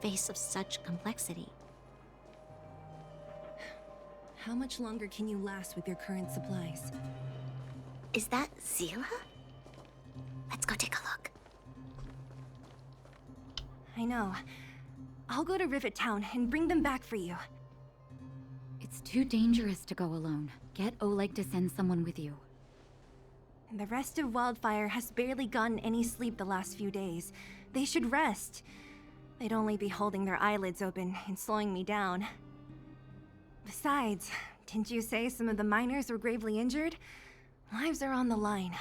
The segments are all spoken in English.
face of such complexity. How much longer can you last with your current supplies? Is that Zila? Let's go take a look. I know. I'll go to Rivet Town and bring them back for you. It's too dangerous to go alone. Get Oleg to send someone with you. The rest of Wildfire has barely gotten any sleep the last few days. They should rest. They'd only be holding their eyelids open and slowing me down. Besides, didn't you say some of the miners were gravely injured? Lives are on the line.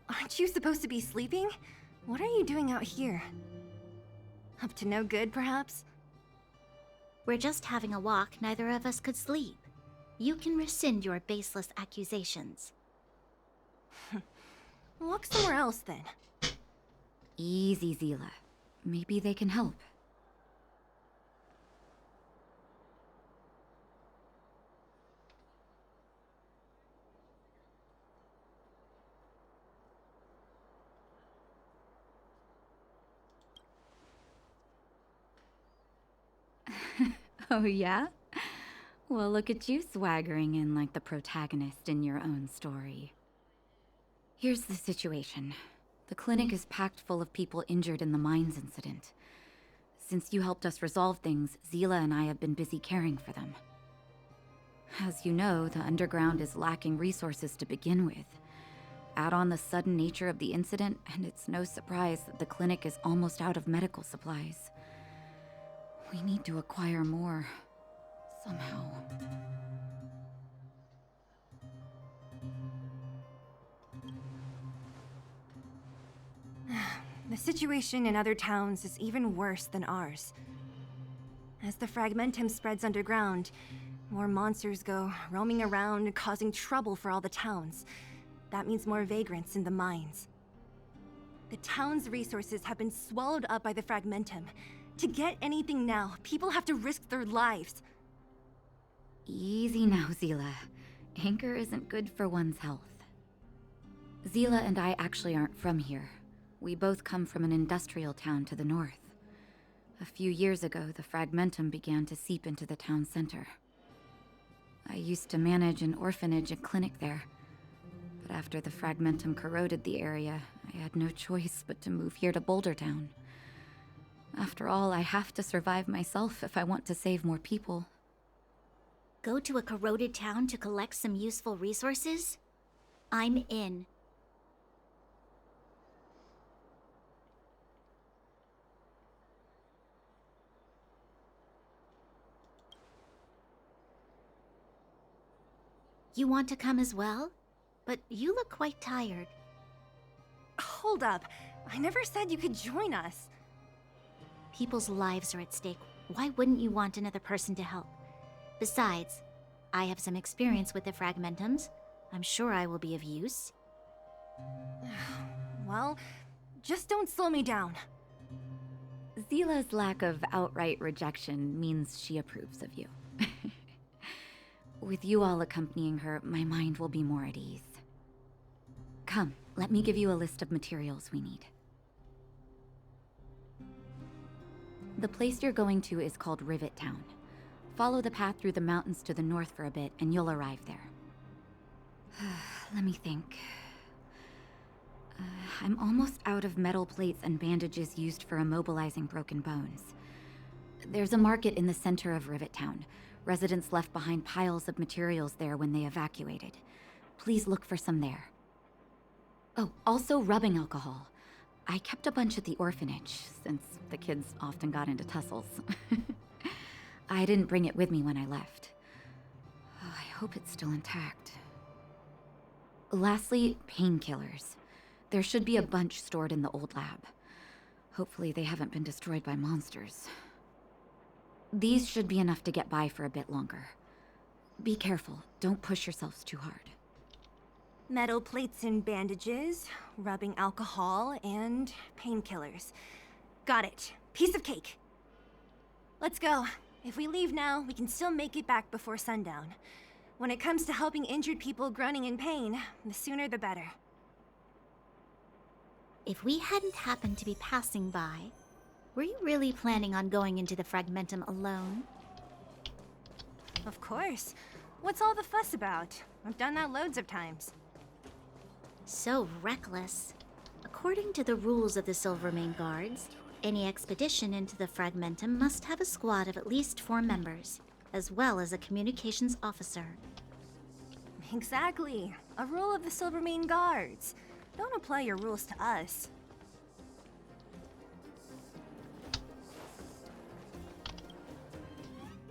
Aren't you supposed to be sleeping? What are you doing out here? Up to no good, perhaps? We're just having a walk, neither of us could sleep. You can rescind your baseless accusations. Walk somewhere else, then. Easy, Zila. Maybe they can help. Oh, yeah? Well, look at you swaggering in like the protagonist in your own story. Here's the situation. The clinic is packed full of people injured in the mines incident. Since you helped us resolve things, Zila and I have been busy caring for them. As you know, the underground is lacking resources to begin with. Add on the sudden nature of the incident, and it's no surprise that the clinic is almost out of medical supplies. We need to acquire more, somehow. The situation in other towns is even worse than ours. As the fragmentum spreads underground, more monsters go roaming around, causing trouble for all the towns. That means more vagrants in the mines. The town's resources have been swallowed up by the fragmentum. To get anything now, people have to risk their lives. Easy now, Zila. Anger isn't good for one's health. Zila and I actually aren't from here. We both come from an industrial town to the north. A few years ago, the fragmentum began to seep into the town center. I used to manage an orphanage and clinic there. But after the fragmentum corroded the area, I had no choice but to move here to Boulder Town. After all, I have to survive myself if I want to save more people. Go to a corroded town to collect some useful resources? I'm in. You want to come as well? But you look quite tired. Hold up. I never said you could join us. People's lives are at stake. Why wouldn't you want another person to help? Besides, I have some experience with the fragmentums. I'm sure I will be of use. Well, just don't slow me down. Zila's lack of outright rejection means she approves of you. With you all accompanying her, my mind will be more at ease. Come, let me give you a list of materials we need. The place you're going to is called Rivet Town. Follow the path through the mountains to the north for a bit, and you'll arrive there. Let me think. I'm almost out of metal plates and bandages used for immobilizing broken bones. There's a market in the center of Rivet Town. Residents left behind piles of materials there when they evacuated. Please look for some there. Oh, also rubbing alcohol. I kept a bunch at the orphanage, since the kids often got into tussles. I didn't bring it with me when I left. Oh, I hope it's still intact. Lastly, painkillers. There should be a bunch stored in the old lab. Hopefully they haven't been destroyed by monsters. These should be enough to get by for a bit longer. Be careful, don't push yourselves too hard. Metal plates and bandages, rubbing alcohol, and painkillers. Got it. Piece of cake. Let's go. If we leave now, we can still make it back before sundown. When it comes to helping injured people groaning in pain, the sooner the better. If we hadn't happened to be passing by, were you really planning on going into the Fragmentum alone? Of course. What's all the fuss about? I've done that loads of times. So reckless. According to the rules of the Silvermane Guards, any expedition into the Fragmentum must have a squad of at least 4 members, as well as a communications officer. Exactly. A rule of the Silvermane Guards. Don't apply your rules to us.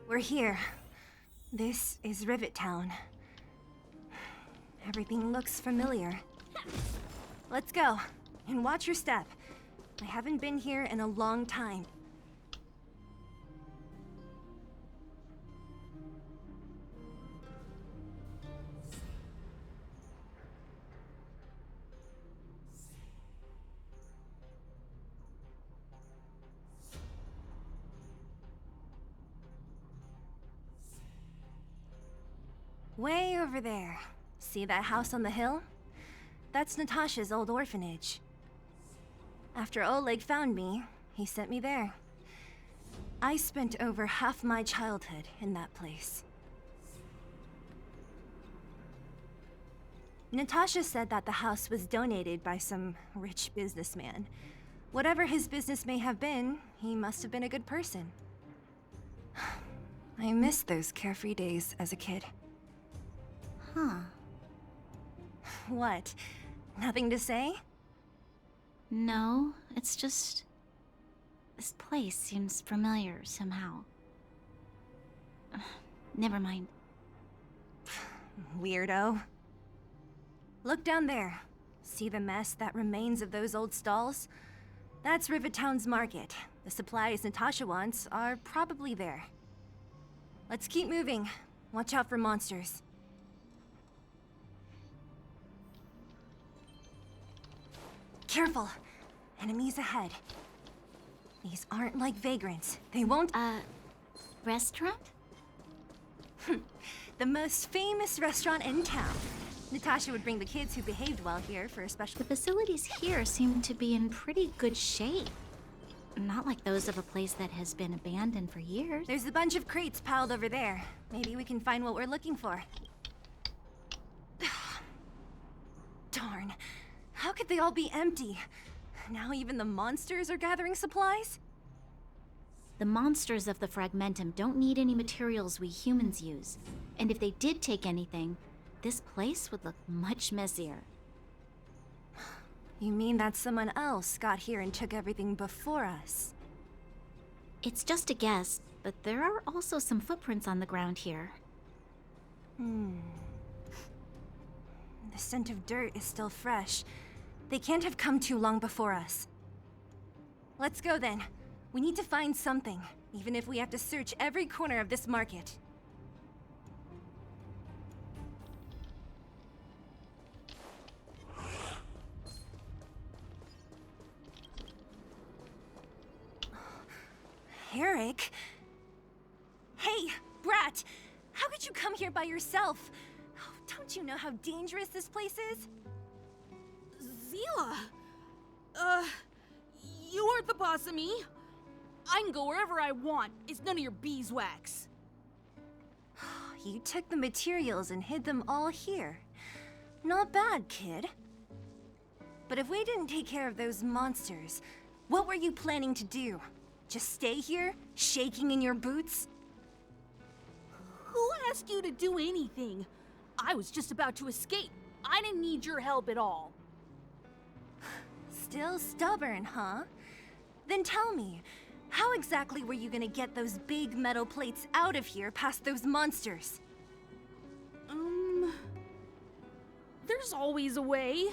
We're here. This is Rivet Town. Everything looks familiar. Let's go. And watch your step. I haven't been here in a long time. Way over there. See that house on the hill? That's Natasha's old orphanage. After Oleg found me, he sent me there. I spent over half my childhood in that place. Natasha said that the house was donated by some rich businessman. Whatever his business may have been, he must have been a good person. I miss those carefree days as a kid. Huh. What? Nothing to say? No, it's just... this place seems familiar somehow. Never mind. Weirdo. Look down there. See the mess that remains of those old stalls? That's Rivet Town's market. The supplies Natasha wants are probably there. Let's keep moving. Watch out for monsters. Careful! Enemies ahead. These aren't like vagrants. They won't— Restaurant? The most famous restaurant in town. Natasha would bring the kids who behaved well here for a special— The facilities here seem to be in pretty good shape. Not like those of a place that has been abandoned for years. There's a bunch of crates piled over there. Maybe we can find what we're looking for. Darn. How could they all be empty? Now even the monsters are gathering supplies? The monsters of the Fragmentum don't need any materials we humans use. And if they did take anything, this place would look much messier. You mean that someone else got here and took everything before us? It's just a guess, but there are also some footprints on the ground here. The scent of dirt is still fresh. They can't have come too long before us. Let's go then. We need to find something, even if we have to search every corner of this market. Eric? Hey, Brat! How could you come here by yourself? Oh, don't you know how dangerous this place is? Zila! You aren't the boss of me. I can go wherever I want. It's none of your beeswax. You took the materials and hid them all here. Not bad, kid. But if we didn't take care of those monsters, what were you planning to do? Just stay here, shaking in your boots? Who asked you to do anything? I was just about to escape. I didn't need your help at all. Still stubborn, huh? Then tell me, how exactly were you gonna get those big metal plates out of here past those monsters? There's always a way.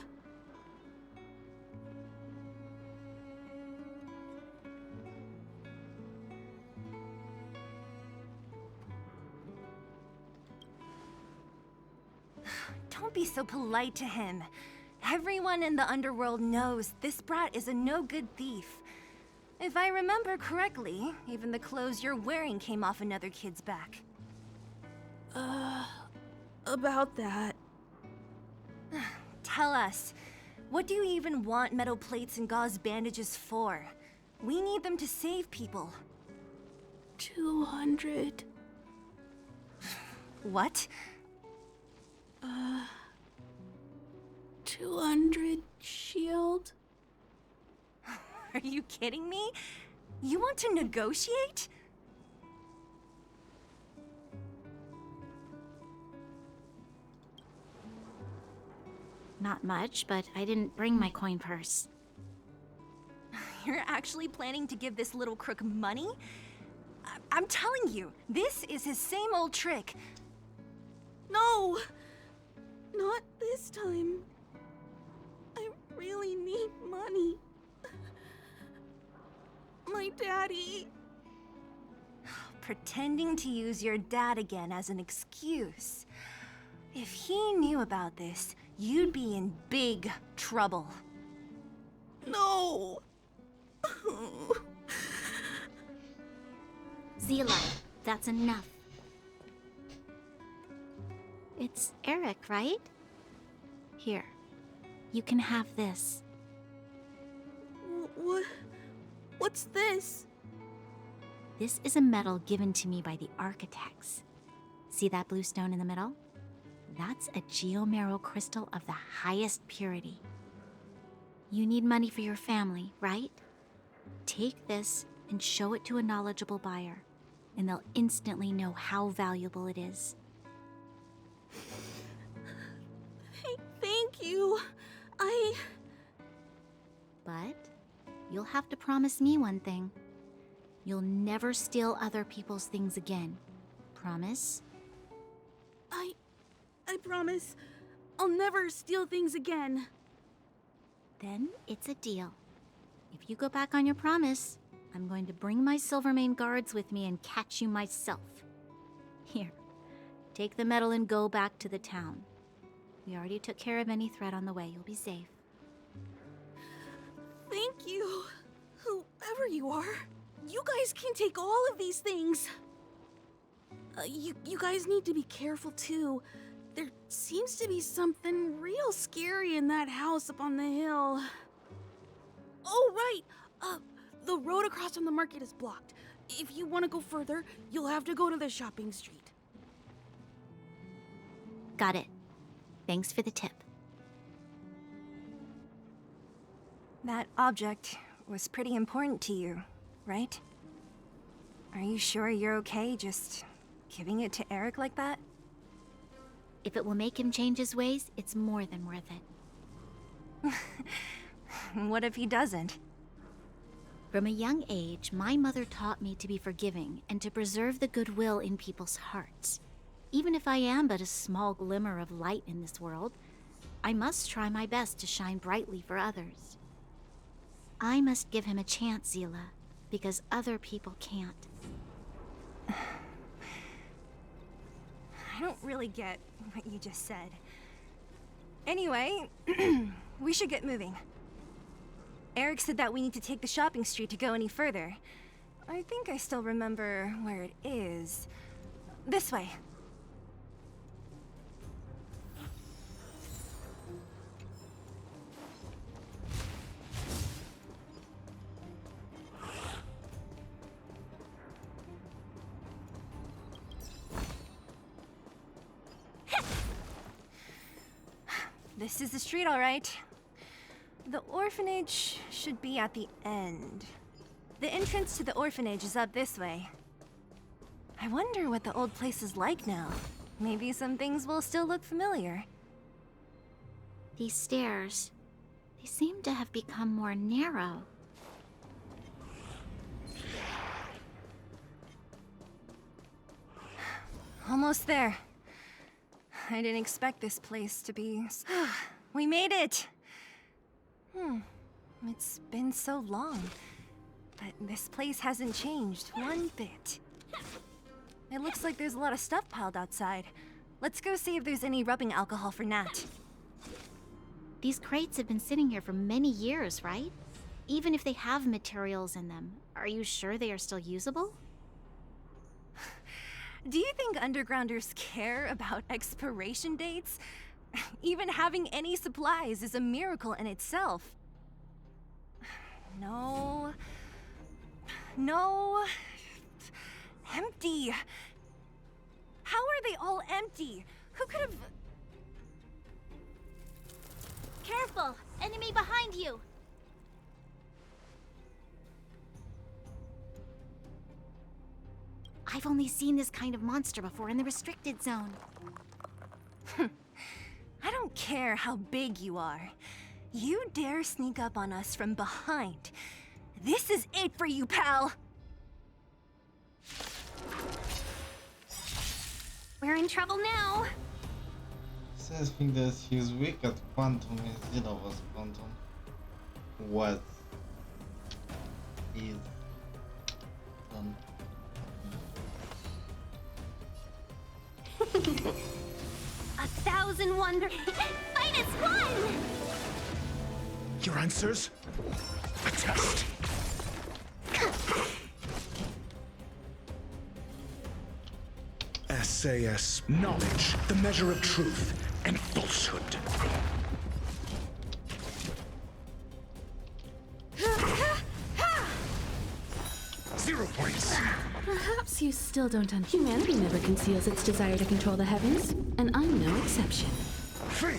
Don't be so polite to him. Everyone in the underworld knows this brat is a no-good thief. If I remember correctly, even the clothes you're wearing came off another kid's back. About that. Tell us, what do you even want metal plates and gauze bandages for? We need them to save people. 200. What? 200 shield? Are you kidding me? You want to negotiate? Not much, but I didn't bring my coin purse. You're actually planning to give this little crook money? I'm telling you, this is his same old trick. No! Not this time. I really need money. My daddy. Pretending to use your dad again as an excuse. If he knew about this, you'd be in big trouble. No! Zila, that's enough. It's Eric, right? Here, you can have this. What's this? This is a medal given to me by the architects. See that blue stone in the middle? That's a geomerald crystal of the highest purity. You need money for your family, right? Take this and show it to a knowledgeable buyer, and they'll instantly know how valuable it is. Thank you. But you'll have to promise me one thing. You'll never steal other people's things again. Promise? I promise. I'll never steal things again. Then it's a deal. If you go back on your promise, I'm going to bring my Silvermane guards with me and catch you myself. Here, take the medal and go back to the town. We already took care of any threat on the way. You'll be safe. Thank you. Whoever you are, you guys can take all of these things. You guys need to be careful too. There seems to be something real scary in that house up on the hill. Oh, right. The road across from the market is blocked. If you want to go further, you'll have to go to the shopping street. Got it. Thanks for the tip. That object was pretty important to you, right? Are you sure you're okay just giving it to Eric like that? If it will make him change his ways, it's more than worth it. What if he doesn't? From a young age, my mother taught me to be forgiving and to preserve the goodwill in people's hearts. Even if I am but a small glimmer of light in this world, I must try my best to shine brightly for others. I must give him a chance, Zila, because other people can't. I don't really get what you just said. Anyway, we should get moving. Eric said that we need to take the shopping street to go any further. I think I still remember where it is. This way. This is the street, all right. The orphanage should be at the end. The entrance to the orphanage is up this way. I wonder what the old place is like now. Maybe some things will still look familiar. These stairs, they seem to have become more narrow. Almost there. I didn't expect this place to be... We made it! It's been so long, but this place hasn't changed one bit. It looks like there's a lot of stuff piled outside. Let's go see if there's any rubbing alcohol for Nat. These crates have been sitting here for many years, right? even if they have materials in them, are you sure they are still usable? Do you think undergrounders care about expiration dates? Even having any supplies is a miracle in itself. No. No. Empty. How are they all empty? Who could have... Careful! Enemy behind you! I've only seen this kind of monster before in the restricted zone. I don't care how big you are. You dare sneak up on us from behind. This is it for you, pal! We're in trouble now! Says think that he's weak at quantum is zero was quantum. What is done? 1,000 wonders. Fight as one! Your answers? A test. SAS. Knowledge, the measure of truth and falsehood. Zero points. Perhaps you still don't understand. Humanity never conceals its desire to control the heavens, and I'm no exception. Fail.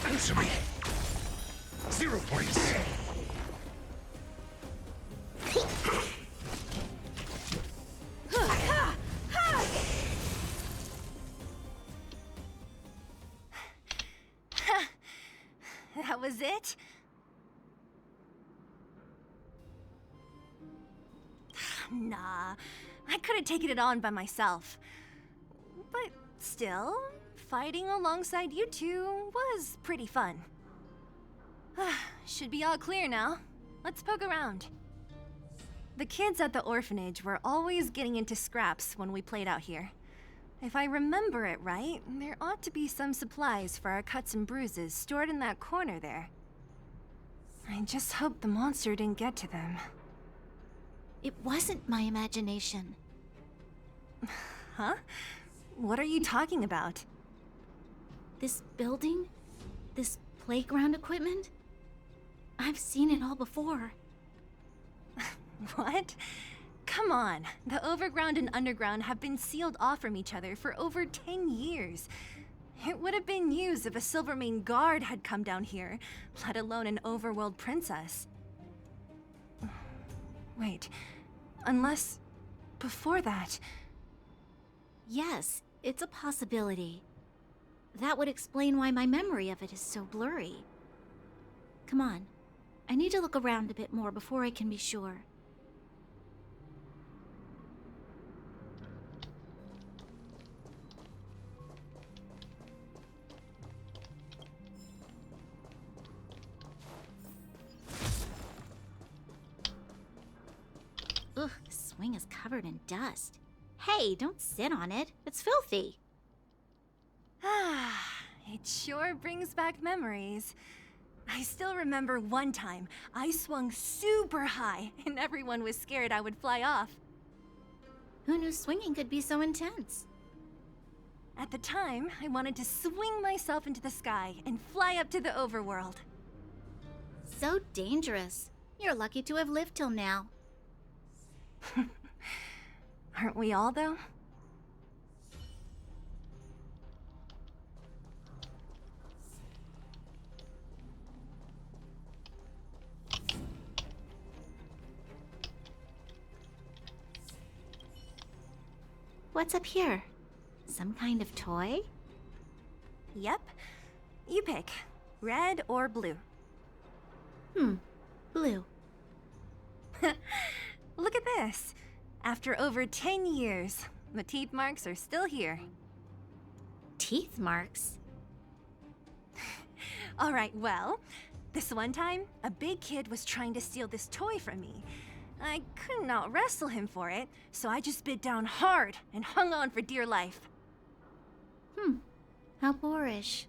Answer me. 0 points. That was it? Nah, I could have taken it on by myself. But still, fighting alongside you two was pretty fun. Should be all clear now. Let's poke around. The kids at the orphanage were always getting into scraps when we played out here. If I remember it right, there ought to be some supplies for our cuts and bruises stored in that corner there. I just hope the monster didn't get to them. It wasn't my imagination. Huh? What are you talking about? This building? This playground equipment? I've seen it all before. What? Come on, the overground and underground have been sealed off from each other for over 10 years. It would have been news if a Silvermane guard had come down here, let alone an overworld princess. Wait, unless... before that... Yes, it's a possibility. That would explain why my memory of it is so blurry. Come on, I need to look around a bit more before I can be sure. Ugh, the swing is covered in dust. Hey, don't sit on it. It's filthy. Ah, it sure brings back memories. I still remember one time I swung super high and everyone was scared I would fly off. Who knew swinging could be so intense? At the time, I wanted to swing myself into the sky and fly up to the overworld. So dangerous. You're lucky to have lived till now. Aren't we all, though? What's up here? Some kind of toy? Yep. You pick. Red or blue. Blue. Look at this. After over 10 years, the teeth marks are still here. Teeth marks? All right, well, this one time, a big kid was trying to steal this toy from me. I couldn't out-wrestle him for it, so I just bit down hard and hung on for dear life. How boorish.